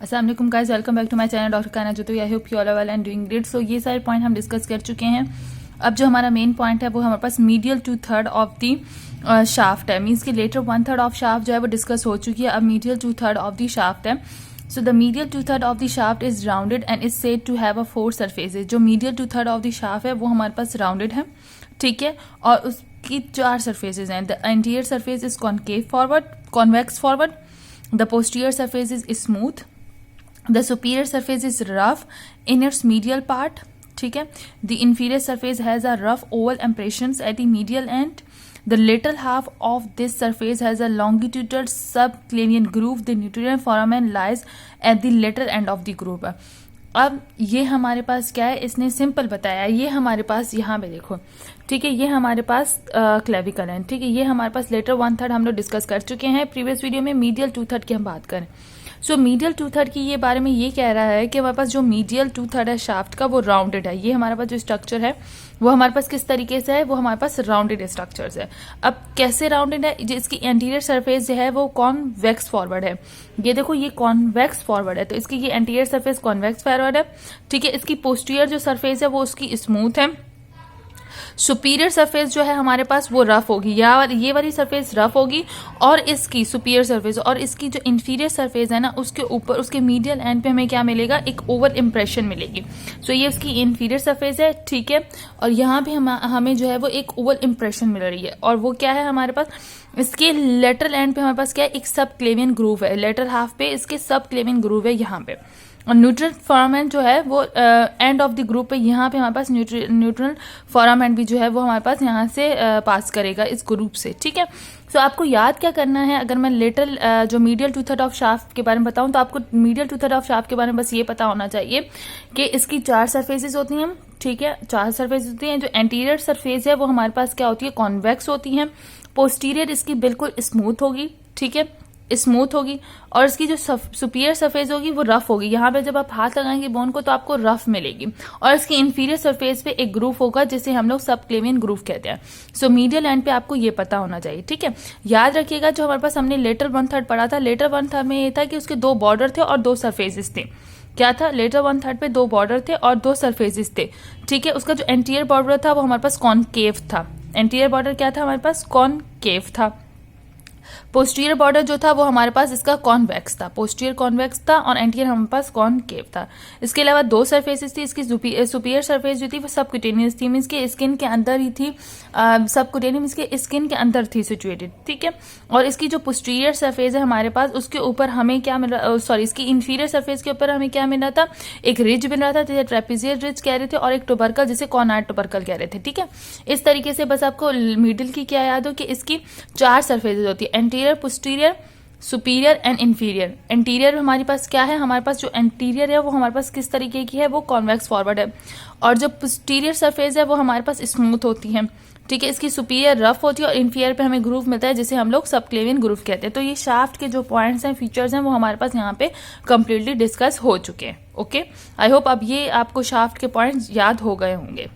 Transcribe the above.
अस्सलाम वालेकुम guys, welcome back to my channel doctor Kana Jyoti. I hope you all are well and doing great. So ये सारे point हम discuss कर चुके हैं। अब जो हमारा मेन पॉइंट है वो हमारे पास मीडियल 2/3 ऑफ दी शाफ्ट है। मीन्स कि लेटर 1/3 ऑफ शाफ्ट जो है वो डिस्कस हो चुकी है। अब मीडियल 2/3 ऑफ दी शाफ्ट है। So the medial 2/3 of the shaft is rounded and is said to have a 4 surfaces. जो मीडियल 2/3 ऑफ द शाफ्ट है वो हमारे पास राउंडेड है, ठीक है, और उसकी 4 सरफेसेज हैं। The anterior surface is concave forward, convex forward. The posterior surface is smooth. The superior surface is rough in its medial part, ठीक है. The inferior surface has a rough oval impressions at the medial end. The lateral half of this surface has a longitudinal subclavian groove. The nutrient foramen lies at the lateral end of the groove. अब ये हमारे पास क्या है, इसने simple बताया। ये हमारे पास यहाँ पे देखो, ठीक है, ये हमारे पास क्लेविकल है, ठीक है। ये हमारे पास लेटर 1/3 हम लोग डिस्कस कर चुके हैं प्रीवियस वीडियो में। मीडियल 2/3 की हम बात करें। सो मीडियल 2/3 की ये बारे में ये कह रहा है कि हमारे पास जो मीडियल 2/3 है शाफ्ट का वो राउंडेड है। ये हमारे पास जो स्ट्रक्चर है वो हमारे पास किस तरीके से है, वो हमारे पास राउंडेड स्ट्रक्चर्स है। अब कैसे राउंडेड है, इसकी एंटीरियर सरफेस जो है वो कॉन्वेक्स फॉरवर्ड है। ये देखो, ये कॉन्वेक्स फॉरवर्ड है, तो इसकी ये एंटीरियर सरफेस कॉन्वेक्स फॉरवर्ड है, ठीक है। इसकी पोस्टीरियर जो सरफेस है वो उसकी स्मूथ है। सुपीरियर सरफेस जो है हमारे पास वो रफ होगी, या ये वाली सरफेस रफ होगी, और इसकी सुपीरियर सरफेस और इसकी जो इंफीरियर सरफेस है ना, उसके ऊपर उसके मीडियल एंड पे हमें क्या मिलेगा, एक ओवल इंप्रेशन मिलेगी। सो ये उसकी इंफीरियर सरफेस है, ठीक है, और यहाँ पे हमें जो है वो एक ओवल इंप्रेशन मिल रही है। और वो क्या है हमारे पास, इसके लेटरल एंड पे हमारे पास क्या है, एक सब क्लेवियन ग्रूव है। लेटरल हाफ पे इसके सब क्लेवियन ग्रूव है यहाँ पे। और न्यूट्रल फोरामेन जो है वो एंड ऑफ द ग्रुप पे यहाँ पे हमारे पास न्यूट्रल फोरामेन भी जो है वो हमारे पास यहाँ से पास करेगा इस ग्रुप से, ठीक है। सो आपको याद क्या करना है, अगर मैं लेटरल जो मीडियल 2/3 ऑफ शाफ्ट के बारे में बताऊं तो आपको मीडियल 2/3 ऑफ शाफ्ट के बारे में बस ये पता होना चाहिए कि इसकी 4 सरफेसेस होती हैं, ठीक है, 4 सरफेस होती हैं। जो एंटीरियर सरफेस है वो हमारे पास क्या होती है, कॉन्वेक्स होती है। पोस्टीरियर इसकी बिल्कुल स्मूथ होगी, ठीक है, स्मूथ होगी, और इसकी जो सुपीरियर सरफेस होगी वो रफ होगी। यहाँ पे जब आप हाथ लगाएंगे बोन को तो आपको रफ मिलेगी, और इसकी इंफीरियर सरफेस पे एक ग्रूव होगा जिसे हम लोग सब क्लेवियन ग्रूव कहते हैं। सो मीडियल एंड पे आपको ये पता होना चाहिए, ठीक है। याद रखिएगा, जो हमारे पास हमने लेटर 1/3 पढ़ा था, लेटर 1/3 में ये था कि उसके 2 बॉर्डर थे और 2 सरफेसेस थे। क्या था, लेटर 1/3 पे 2 बॉर्डर थे और 2 सरफेसेस थे, ठीक है। उसका जो एंटीरियर बॉर्डर था वो हमारे पास कॉनकेव था। एंटीरियर बॉर्डर क्या था हमारे पास, कॉनकेव था। पोस्टीरियर बॉर्डर जो था वो हमारे पास इसका कॉन्वेक्स था। पोस्टीरियर कॉन्वेक्स था और एंटीरियर हमारे पास कॉनकेव था। इसके अलावा 2 सरफेसेस थी। इसकी सुपीरियर सरफेस जो थी वो सबक्यूटेनियस थी, मीन्स के स्किन के अंदर ही थी। सबक्यूटेनियस मीन्स के स्किन के अंदर थी सिचुएटेड, ठीक है। और इसकी जो पोस्टीरियर सरफेस है हमारे पास, उसके ऊपर हमें क्या मिल रहा, सॉरी, इसकी इंफीरियर सरफेस के ऊपर हमें क्या मिल रहा था, एक रिज मिल रहा था जिसे ट्रेपेजियल रिज कह रहे थे, और एक टुबरकल जिसे कॉनार्ड टुबरकल कह रहे थे, ठीक है। इस तरीके से बस आपको मिडिल की क्या याद हो कि इसकी 4 सरफेसेस होती है, anterior, posterior, superior and inferior. Interior हमारे पास क्या है, हमारे पास जो इंटीरियर है वो हमारे पास किस तरीके की है, वो कॉन्वेक्स फॉरवर्ड है, और जो पोस्टीरियर सरफेस है वो हमारे पास स्मूथ होती है, ठीक है। इसकी सुपीरियर रफ होती है और इंफीरियर पे हमें ग्रूव मिलता है जिसे हम लोग सब क्लेवियन ग्रूव कहते हैं। तो ये शाफ्ट के जो पॉइंट्स हैं, फीचर्स हैं, वो हमारे पास यहाँ पे कंप्लीटली डिस्कस हो चुके हैं। ओके, आई होप अब ये आपको शाफ्ट के पॉइंट्स याद हो गए होंगे।